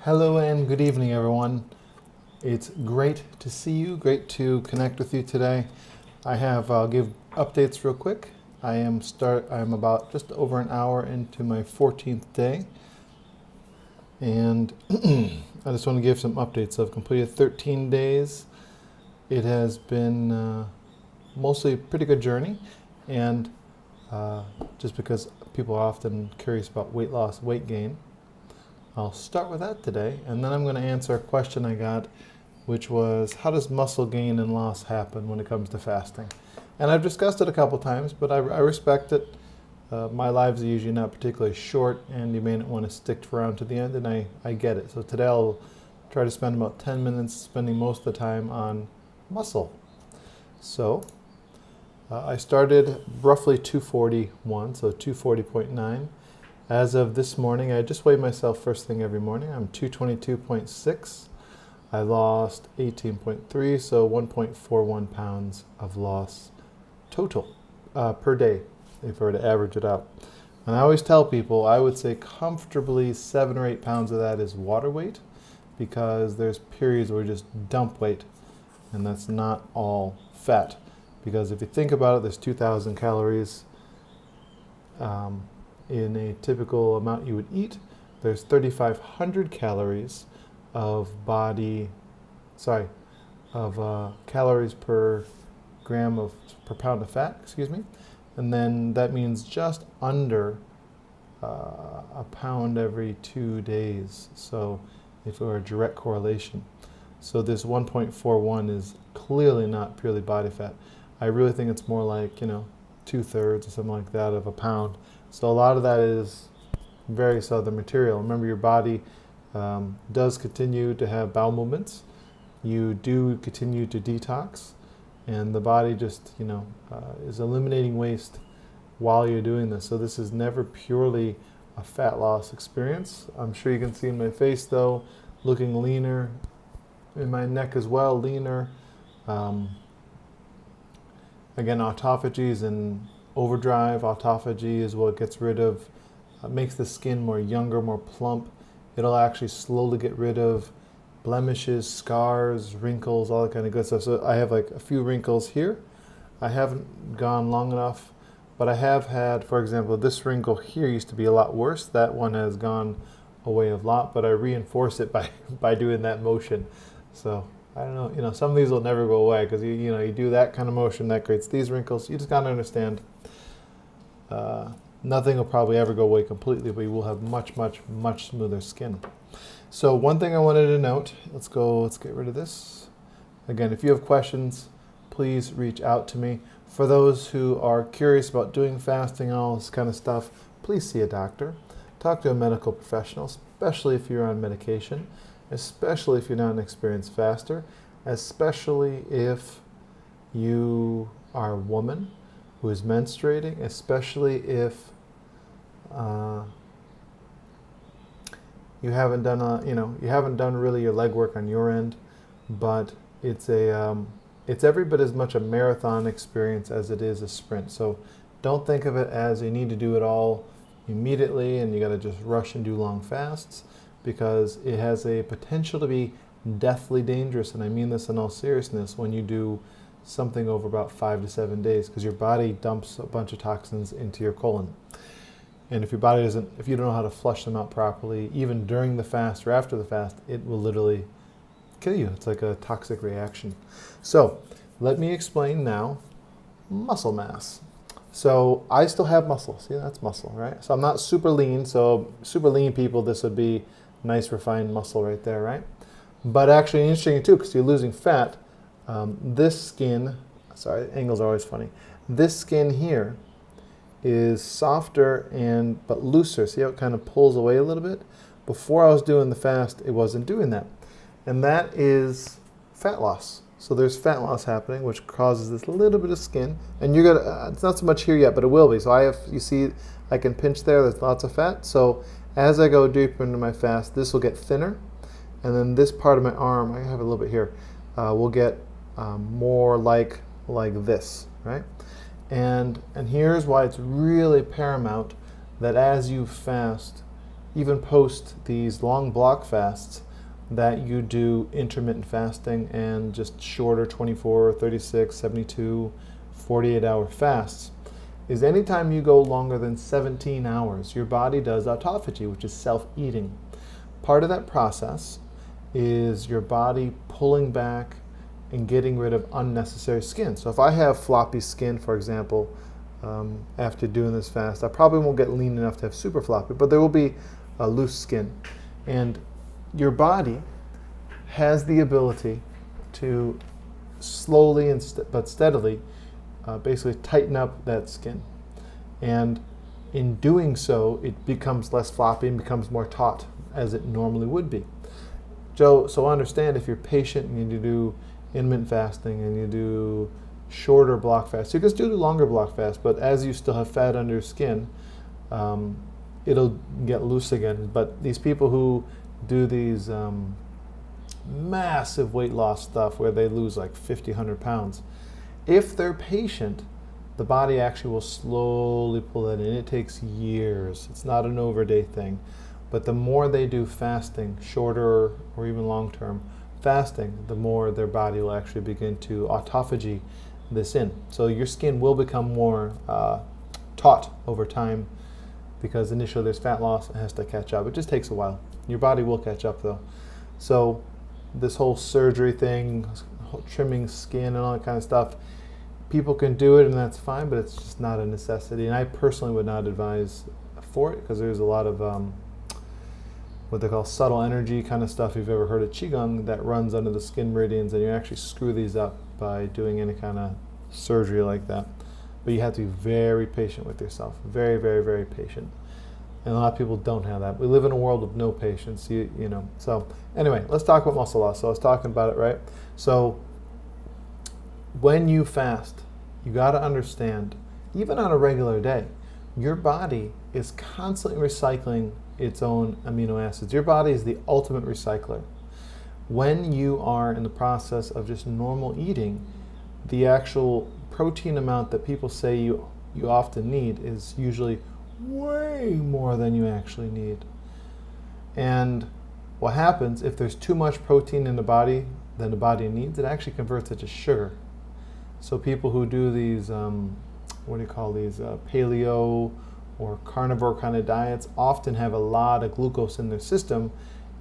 Hello and good evening, everyone. It's great to see you, great to connect with you today. I'll give updates real quick. I'm about just over an hour into my 14th day, and I just want to give some updates. I've completed 13 days. It has been mostly a pretty good journey, and just because people are often curious about weight loss, weight gain, I'll start with that today, and then I'm going to answer a question I got, which was, how does muscle gain and loss happen when it comes to fasting? And I've discussed it a couple times, but I respect it. My lives are usually not particularly short, and you may not want to stick around to the end, and I get it. So today I'll try to spend about 10 minutes spending most of the time on muscle. So I started roughly 241, so 240.9. As of this morning, I just weighed myself first thing every morning. I'm 222.6. I lost 18.3, so 1.41 pounds of loss total per day, if I were to average it out. And I always tell people, I would say comfortably 7 or 8 pounds of that is water weight, because there's periods where we just dump weight, and that's not all fat. Because if you think about it, there's 2,000 calories in a typical amount you would eat. There's 3,500 calories of calories per pound of fat, and then that means just under a pound every 2 days. So if it were a direct correlation. So this 1.41 is clearly not purely body fat. I really think it's more like, 2/3 or something like that of a pound. So a lot of that is very southern material. Remember, your body does continue to have bowel movements. You do continue to detox, and the body just, is eliminating waste while you're doing this. So this is never purely a fat loss experience. I'm sure you can see in my face, though, looking leaner, in my neck as well, leaner. Again, autophagy is in overdrive. Autophagy is what gets rid of, makes the skin more younger, more plump. It'll actually slowly get rid of blemishes, scars, wrinkles, all that kind of good stuff. So I have like a few wrinkles here. I haven't gone long enough, but I have had, for example, this wrinkle here used to be a lot worse. That one has gone away a lot, but I reinforce it by doing that motion. So I don't know, some of these will never go away, because you do that kind of motion that creates these wrinkles. You just gotta understand, nothing will probably ever go away completely, but you will have much, much, much smoother skin. So one thing I wanted to note, let's get rid of this. Again, if you have questions, please reach out to me. For those who are curious about doing fasting and all this kind of stuff, please see a doctor. Talk to a medical professional, especially if you're on medication, especially if you're not an experienced faster, especially if you are a woman who is menstruating, especially if you haven't done really your legwork on your end. But it's every bit as much a marathon experience as it is a sprint. So don't think of it as you need to do it all immediately and you got to just rush and do long fasts, because it has a potential to be deathly dangerous, and I mean this in all seriousness, when you do something over about 5 to 7 days, because your body dumps a bunch of toxins into your colon. And if you don't know how to flush them out properly, even during the fast or after the fast, it will literally kill you. It's like a toxic reaction. So let me explain now muscle mass. So I still have muscle. See, that's muscle, right? So I'm not super lean. So super lean people, this would be nice refined muscle right there, right? But actually interesting too, because you're losing fat. This skin, sorry, angles are always funny. This skin here is softer but looser. See how it kind of pulls away a little bit? Before I was doing the fast, it wasn't doing that. And that is fat loss. So there's fat loss happening, which causes this little bit of skin. And you're gonna, it's not so much here yet, but it will be. So you see, I can pinch there, there's lots of fat. So as I go deeper into my fast, this will get thinner. And then this part of my arm, I have a little bit here, will get more like this, right? And here's why it's really paramount that as you fast, even post these long block fasts that you do intermittent fasting and just shorter 24, 36, 72, 48-hour fasts, is anytime you go longer than 17 hours, your body does autophagy, which is self-eating. Part of that process is your body pulling back and getting rid of unnecessary skin. So if I have floppy skin, for example, after doing this fast, I probably won't get lean enough to have super floppy, but there will be a loose skin. And your body has the ability to slowly but steadily basically tighten up that skin. And in doing so, it becomes less floppy and becomes more taut as it normally would be. So understand, if you're patient and you do intermittent fasting and you do shorter block fasts, you can still do longer block fasts, but as you still have fat under your skin, it'll get loose again. But these people who do these massive weight loss stuff where they lose like 50, 100 pounds, if they're patient, the body actually will slowly pull that in. It takes years. It's not an overday thing. But the more they do fasting, shorter or even long-term fasting, the more their body will actually begin to autophagy this in. So your skin will become more taut over time, because initially there's fat loss, it has to catch up. It just takes a while. Your body will catch up though. So this whole surgery thing, trimming skin and all that kind of stuff, people can do it and that's fine, but it's just not a necessity. And I personally would not advise for it, because there's a lot of what they call subtle energy kind of stuff. If you've ever heard of Qigong, that runs under the skin meridians, and you actually screw these up by doing any kind of surgery like that. But you have to be very patient with yourself. Very, very, very patient. And a lot of people don't have that. We live in a world of no patience, you know. So anyway, let's talk about muscle loss. So I was talking about it, right? So when you fast, you got to understand, even on a regular day, your body is constantly recycling its own amino acids. Your body is the ultimate recycler. When you are in the process of just normal eating, the actual protein amount that people say you often need is usually way more than you actually need. And what happens if there's too much protein in the body than the body needs, it actually converts it to sugar. So people who do these, paleo or carnivore kind of diets often have a lot of glucose in their system,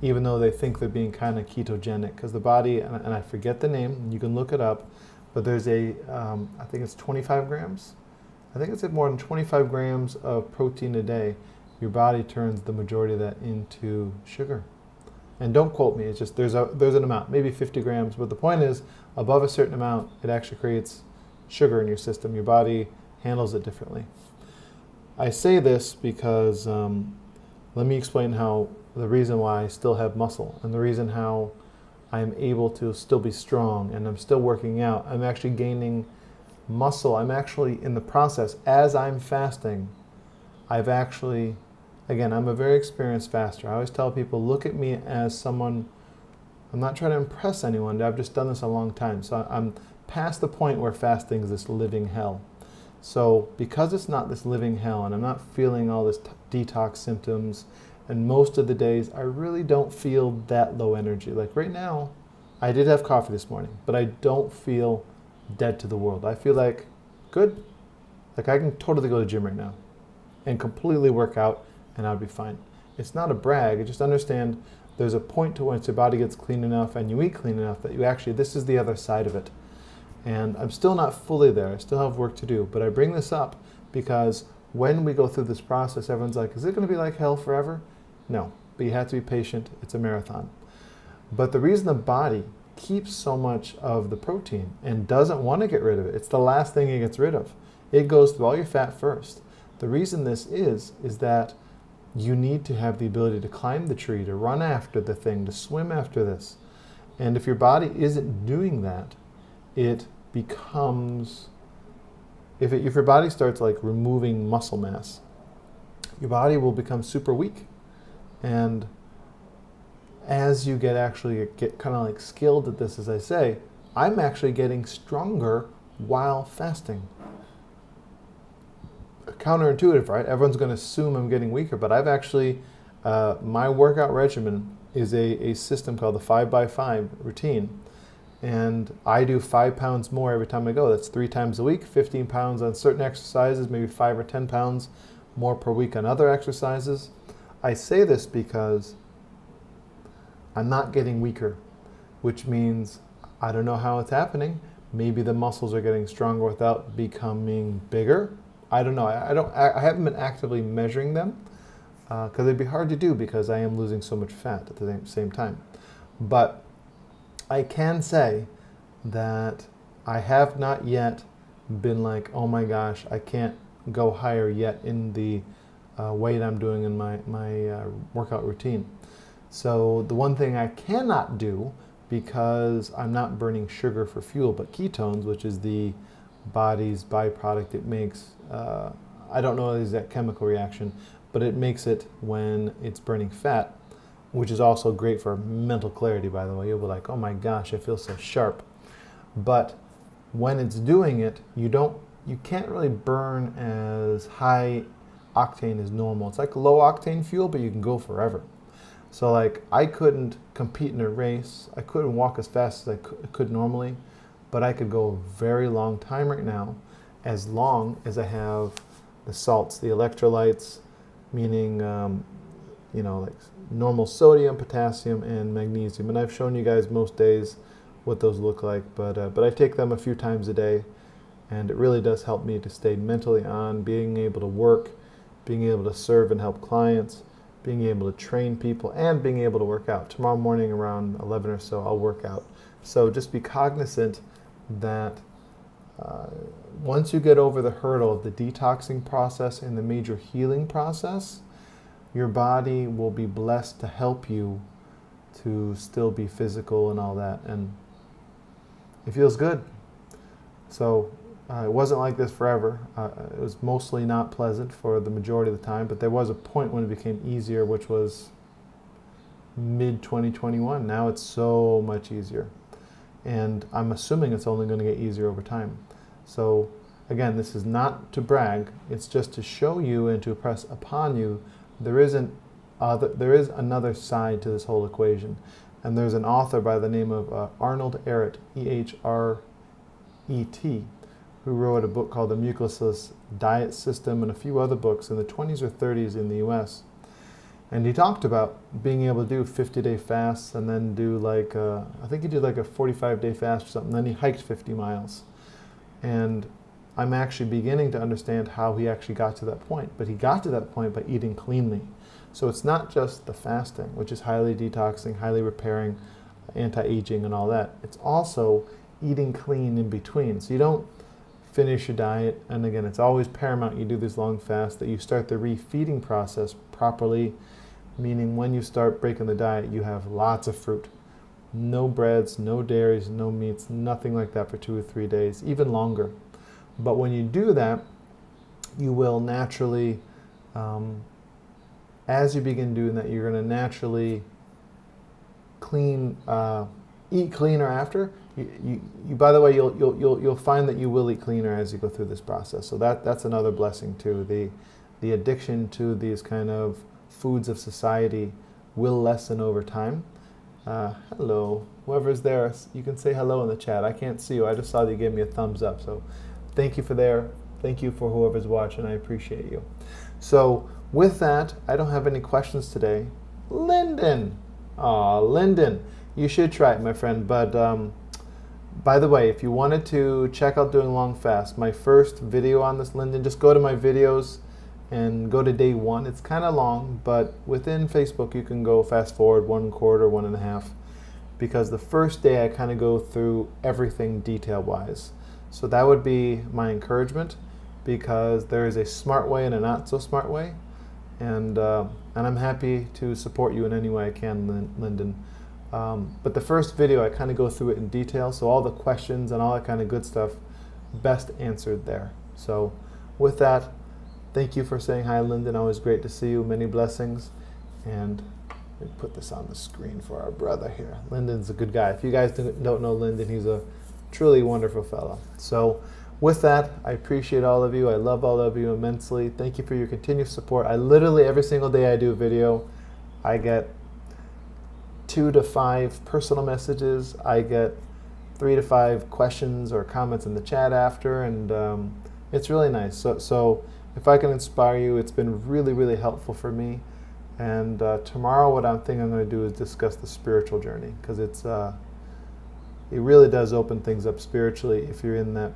even though they think they're being kind of ketogenic, because the body, and I forget the name, you can look it up, but there's I think it's 25 grams. I think it's more than 25 grams of protein a day. Your body turns the majority of that into sugar. And don't quote me, it's just there's an amount, maybe 50 grams, but the point is, above a certain amount, it actually creates sugar in your system. Your body handles it differently. I say this because let me explain the reason why I still have muscle, and the reason how I'm able to still be strong and I'm still working out. I'm actually gaining muscle. I'm actually in the process, as I'm fasting, I've actually, again, I'm a very experienced faster. I always tell people, look at me as someone, I'm not trying to impress anyone, I've just done this a long time. So I'm past the point where fasting is this living hell. So because it's not this living hell and I'm not feeling all this detox symptoms, and most of the days I really don't feel that low energy. Like right now, I did have coffee this morning, but I don't feel dead to the world. I feel like good. Like I can totally go to the gym right now and completely work out and I'll be fine. It's not a brag. I just understand there's a point to once your body gets clean enough and you eat clean enough that you actually, this is the other side of it. And I'm still not fully there. I still have work to do. But I bring this up because when we go through this process, everyone's like, is it going to be like hell forever? No, but you have to be patient. It's a marathon. But the reason the body keeps so much of the protein and doesn't want to get rid of it, it's the last thing it gets rid of. It goes through all your fat first. The reason this is that you need to have the ability to climb the tree, to run after the thing, to swim after this. And if your body isn't doing that, it becomes, if your body starts like removing muscle mass, your body will become super weak. And as you get kind of like skilled at this, as I say, I'm actually getting stronger while fasting. Counterintuitive, right? Everyone's going to assume I'm getting weaker, but I've actually, My workout regimen is a system called the 5x5 routine. And I do 5 pounds more every time I go. That's 3 times a week, 15 pounds on certain exercises, maybe 5 or 10 pounds more per week on other exercises. I say this because I'm not getting weaker, which means I don't know how it's happening. Maybe the muscles are getting stronger without becoming bigger. I don't know. I haven't been actively measuring them because it'd be hard to do because I am losing so much fat at the same time. But I can say that I have not yet been like, oh my gosh, I can't go higher yet in the weight I'm doing in my workout routine. So the one thing I cannot do, because I'm not burning sugar for fuel, but ketones, which is the body's byproduct it makes, I don't know the exact chemical reaction, but it makes it when it's burning fat, which is also great for mental clarity, by the way. You'll be like, oh my gosh, I feel so sharp. But when it's doing it, you can't really burn as high octane as normal. It's like low octane fuel, but you can go forever. So like I couldn't compete in a race. I couldn't walk as fast as I could normally, but I could go a very long time right now, as long as I have the salts, the electrolytes, meaning like normal sodium, potassium, and magnesium. And I've shown you guys most days what those look like, but I take them a few times a day, and it really does help me to stay mentally on, being able to work, being able to serve and help clients, being able to train people, and being able to work out. Tomorrow morning around 11 or so, I'll work out. So just be cognizant that once you get over the hurdle of the detoxing process and the major healing process, your body will be blessed to help you to still be physical and all that. And it feels good. So it wasn't like this forever. It was mostly not pleasant for the majority of the time, but there was a point when it became easier, which was mid-2021. Now it's so much easier. And I'm assuming it's only going to get easier over time. So again, this is not to brag. It's just to show you and to impress upon you there is another side to this whole equation. And there's an author by the name of Arnold Ehret, Ehret, who wrote a book called The Mucusless Diet System and a few other books in the 20s or 30s in the US. And he talked about being able to do 50-day fasts and then do I think he did like a 45-day fast or something. Then he hiked 50 miles. And I'm actually beginning to understand how he actually got to that point. But he got to that point by eating cleanly. So it's not just the fasting, which is highly detoxing, highly repairing, anti-aging and all that. It's also eating clean in between. So you don't finish your diet. And again, it's always paramount you do this long fast, that you start the refeeding process properly, meaning when you start breaking the diet, you have lots of fruit. No breads, no dairies, no meats, nothing like that for 2 or 3 days, even longer. But when you do that, you will naturally, as you begin doing that, you're going to naturally eat cleaner after. By the way, you'll find that you will eat cleaner as you go through this process. So that's another blessing too. The addiction to these kind of foods of society will lessen over time. Hello, whoever's there, you can say hello in the chat. I can't see you. I just saw that you gave me a thumbs up. So thank you for there. Thank you for whoever's watching. I appreciate you. So with that, I don't have any questions today. Lyndon. Aw, Lyndon. You should try it, my friend. But by the way, if you wanted to check out doing long fast, my first video on this, Lyndon, just go to my videos and go to day 1. It's kind of long, but within Facebook you can go fast forward 1/4, 1.5, because the first day I kind of go through everything detail-wise. So that would be my encouragement, because there is a smart way and a not so smart way, and I'm happy to support you in any way I can, Lyndon. But the first video I kind of go through it in detail, so all the questions and all that kind of good stuff best answered there. So with that, thank you for saying hi, Lyndon. Always great to see you. Many blessings. And let me put this on the screen for our brother here. Lyndon's a good guy. If you guys don't know Lyndon, he's a truly wonderful fellow. So with that, I appreciate all of you. I love all of you immensely. Thank you for your continued support. I literally, every single day I do a video, I get 2 to 5 personal messages. I get 3 to 5 questions or comments in the chat after, and it's really nice. So if I can inspire you, it's been really, really helpful for me. And tomorrow, what I'm thinking I'm going to do is discuss the spiritual journey, because it really does open things up spiritually if you're in that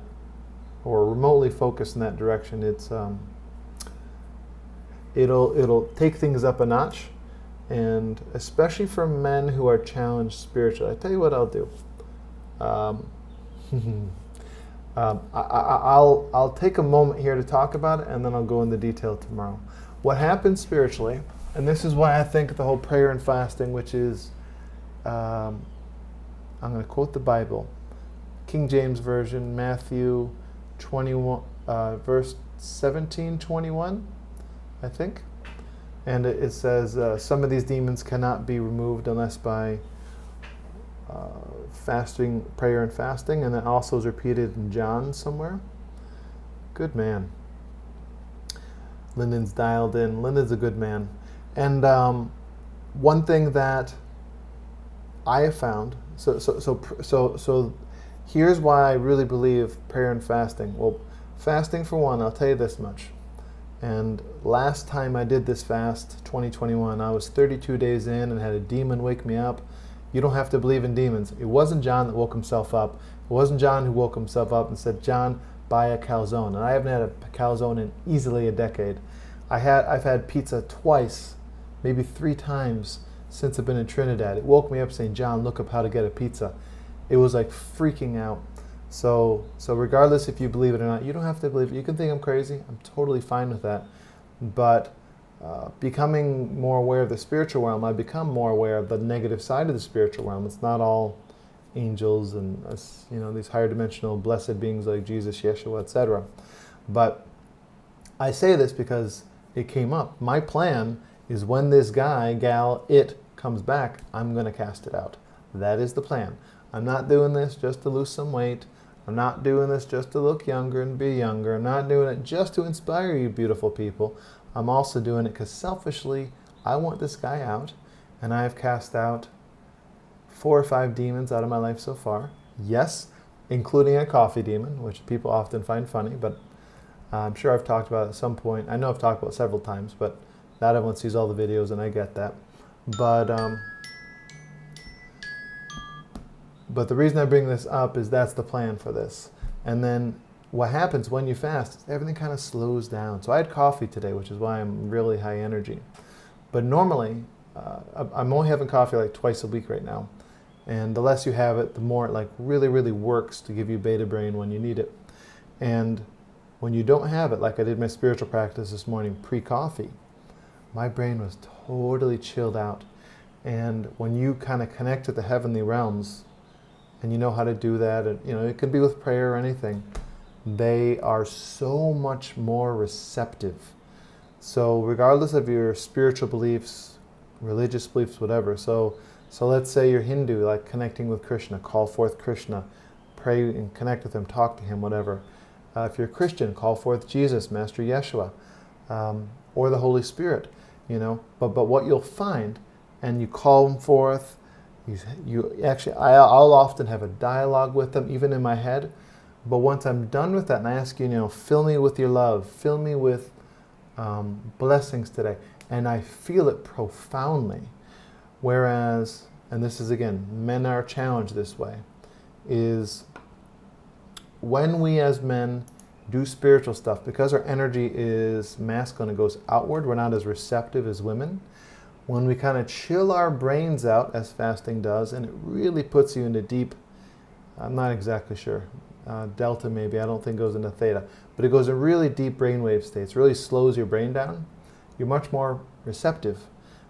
or remotely focused in that direction. It'll take things up a notch, and especially for men who are challenged spiritually. I tell you what I'll do. I'll take a moment here to talk about it, and then I'll go into detail tomorrow. What happens spiritually, and this is why I think the whole prayer and fasting, which is, I'm going to quote the Bible, King James Version, Matthew 21, verse 17, 21, I think. And it says, some of these demons cannot be removed unless by fasting, prayer and fasting. And that also is repeated in John somewhere. Good man. Lyndon's dialed in. Lyndon's a good man. And one thing that I have found, so here's why I really believe prayer and fasting. Well, fasting for one, I'll tell you this much. And last time I did this fast, 2021, I was 32 days in and had a demon wake me up. You don't have to believe in demons. It wasn't John that woke himself up. It wasn't John who woke himself up and said, John, buy a calzone. And I haven't had a calzone in easily a decade. I've had pizza twice, maybe 3 times since I've been in Trinidad. It woke me up saying, John, look up how to get a pizza. It was like freaking out. So regardless if you believe it or not, you don't have to believe it. You can think I'm crazy. I'm totally fine with that. But becoming more aware of the spiritual realm, I become more aware of the negative side of the spiritual realm. It's not all angels and these higher dimensional blessed beings like Jesus, Yeshua, etc. But I say this because it came up. My plan is when this guy, gal, it comes back, I'm going to cast it out. That is the plan. I'm not doing this just to lose some weight. I'm not doing this just to look younger and be younger. I'm not doing it just to inspire you beautiful people. I'm also doing it because selfishly, I want this guy out, and I have cast out 4 or 5 demons out of my life so far. Yes, including a coffee demon, which people often find funny, but I'm sure I've talked about it at some point. I know I've talked about it several times, but not everyone sees all the videos, and I get that. But the reason I bring this up is that's the plan for this. And then what happens when you fast is everything kind of slows down. So I had coffee today, which is why I'm really high energy. But normally, I'm only having coffee like twice a week right now. And the less you have it, the more it like really, really works to give you beta brain when you need it. And when you don't have it, like I did my spiritual practice this morning pre-coffee, my brain was totally chilled out. And when you kind of connect to the heavenly realms, and you know how to do that, and it could be with prayer or anything, they are so much more receptive. So regardless of your spiritual beliefs, religious beliefs, whatever, so let's say you're Hindu, like connecting with Krishna, call forth Krishna, pray and connect with him, talk to him, whatever. If you're Christian, call forth Jesus, Master Yeshua, or the Holy Spirit, But what you'll find, and you call them forth, I'll often have a dialogue with them, even in my head. But once I'm done with that, and I ask you, fill me with your love, fill me with blessings today, and I feel it profoundly. Whereas, and this is again, men are challenged this way, is when we as men do spiritual stuff, because our energy is masculine, it goes outward, we're not as receptive as women. When we kind of chill our brains out, as fasting does, and it really puts you into deep, I'm not exactly sure, delta maybe, I don't think goes into theta, but it goes in really deep brainwave states, really slows your brain down, you're much more receptive.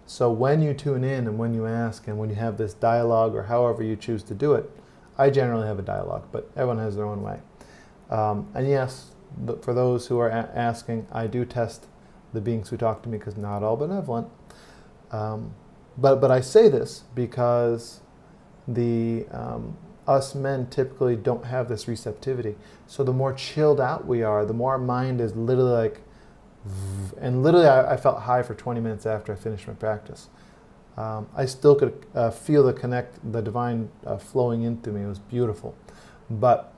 So when you tune in and when you ask and when you have this dialogue or however you choose to do it, I generally have a dialogue, but everyone has their own way. And yes, for those who are asking, I do test the beings who talk to me because not all benevolent. But I say this because us men typically don't have this receptivity. So the more chilled out we are, the more our mind is literally like, and literally I felt high for 20 minutes after I finished my practice. I still could feel the divine flowing into me. It was beautiful. But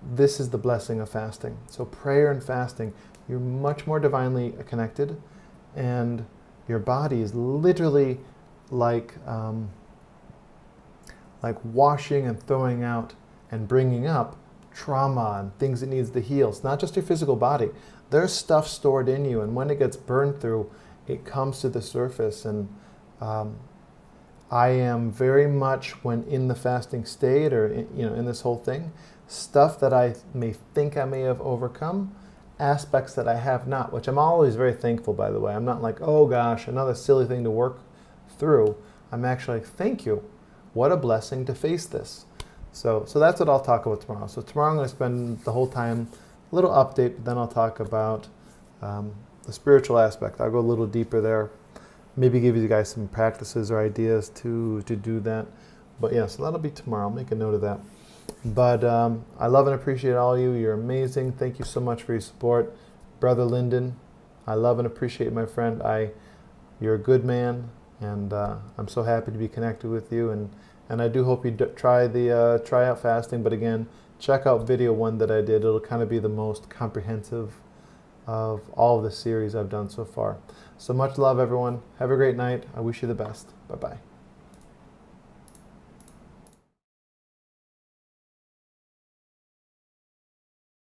this is the blessing of fasting. So prayer and fasting, you're much more divinely connected, and your body is literally like washing and throwing out and bringing up trauma and things it needs to heal. It's not just your physical body. There's stuff stored in you, and when it gets burned through, it comes to the surface. And I am very much, when in the fasting state or in this whole thing, stuff that I may think I may have overcome, aspects that I have not, which I'm always very thankful, by the way. I'm not like, oh gosh, another silly thing to work through. I'm actually like, thank you. What a blessing to face this. So that's what I'll talk about tomorrow. So tomorrow I'm going to spend the whole time, a little update, but then I'll talk about the spiritual aspect. I'll go a little deeper there. Maybe give you guys some practices or ideas to do that. But yeah, so that'll be tomorrow. I'll make a note of that. But I love and appreciate all of you. You're amazing. Thank you so much for your support. Brother Lyndon, I love and appreciate my friend. You're a good man, and I'm so happy to be connected with you. And I do hope you try out fasting. But again, check out video 1 that I did. It'll kind of be the most comprehensive of all of the series I've done so far. So much love, everyone. Have a great night. I wish you the best. Bye-bye.